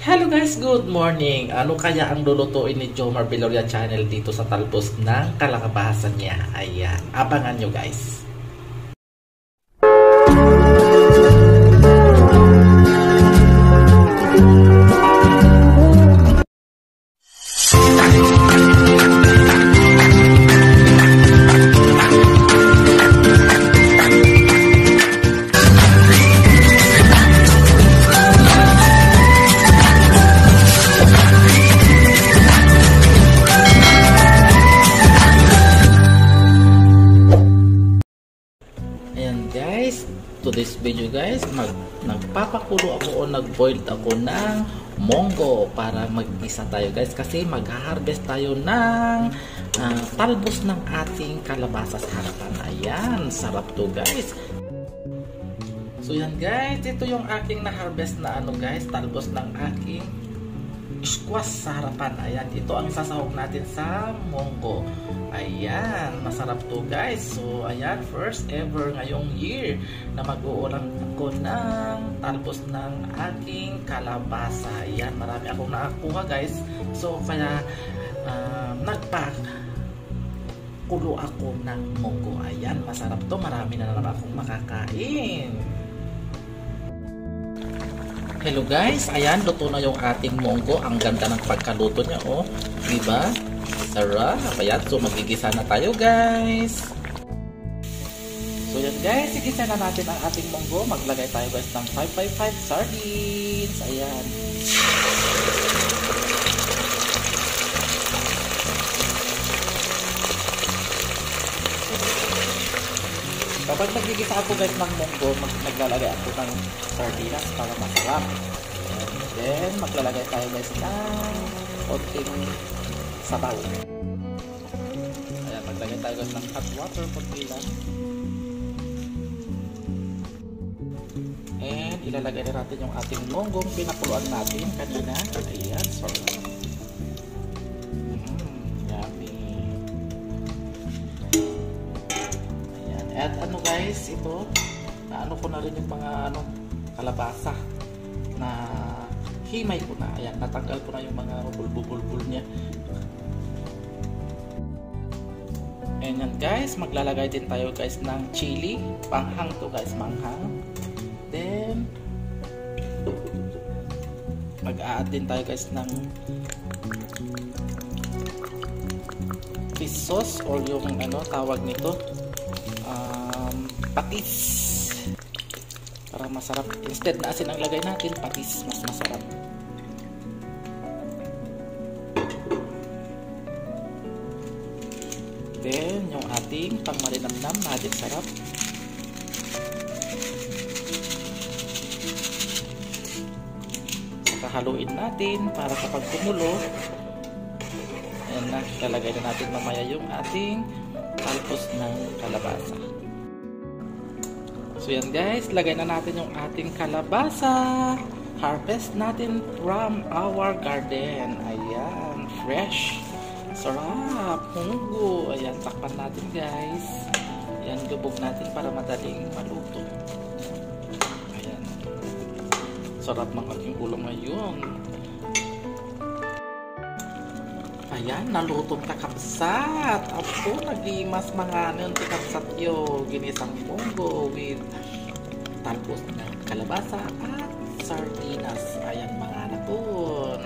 Hello guys, good morning! Ano kaya ang lulutuin ni Jomar Viloria Channel dito sa talbos ng kalakabasan niya? Ayan, abangan nyo guys! To this video guys, nagpapakulo ako o nag-boiled ako ng monggo para mag-isa tayo guys kasi mag-harvest tayo ng talbos ng ating kalabasa sa harapan. Ayan, sarap to guys. So yan guys, ito yung aking na-harvest na guys, talbos ng aking squash sa harapan. Ayan, ito ang sasahog natin sa monggo. Ayan, masarap to guys. So ayan, first ever ngayong year na mag-uulam ako ng talbos ng aking kalabasa. Ayan, marami akong nakakuha guys. So kaya nagpakulo ako ng monggo. Ayan, masarap to. Marami na naman akong makakain. Hello guys, ayan, luto na yung ating monggo. Ang ganda ng pagkaluto niya, oh. Diba? Sarap. Ayan, so magigisa na tayo guys. So yan guys, igisa na natin ang ating monggo. Maglagay tayo guys ng 555 sardines. Ayan. Kapag nagigisa ako guys ng monggo, naglalagay ako ng sardinas para masarap. And then maglalagay tayo guys ng konting sabaw. Ayan, maglagay tayo guys ng hot water konti lang. And ilalagay na natin yung ating monggong pinakuluan natin kanina. Ayan, sorry. Yummy. Ayan, at guys, ito ano ko na rin yung mga kalabasa na himay ko na. Ayan, natanggal ko na yung mga bulbul niya. And yan guys, maglalagay din tayo guys ng chili. Panghang to guys, manghang. Then mag-a-add din tayo guys ng fish sauce or yung tawag nito, patis. Para masarap. Instead na asin ang lagay natin, patis, mas masarap. Then, yung ating pangmarinamnam, magic sarap. Saka haluin natin para kapag kumulo, ayan na, lalagay na natin mamaya yung ating talbos ng kalabasa. So yan guys, lagay na natin yung ating kalabasa. Harvest natin from our garden. Ayan, fresh. Sarap, munggo. Ayan, takpan natin guys. Ayan, lubog natin para madaling maluto. Ayan. Sarap ng aking ulam ngayon. Ayan, nalutong kakapsat. Ako, naglimas mga kakapsat yo. Ginisang munggo with talbos ng kalabasa at sardinas. Ayan, mga napon.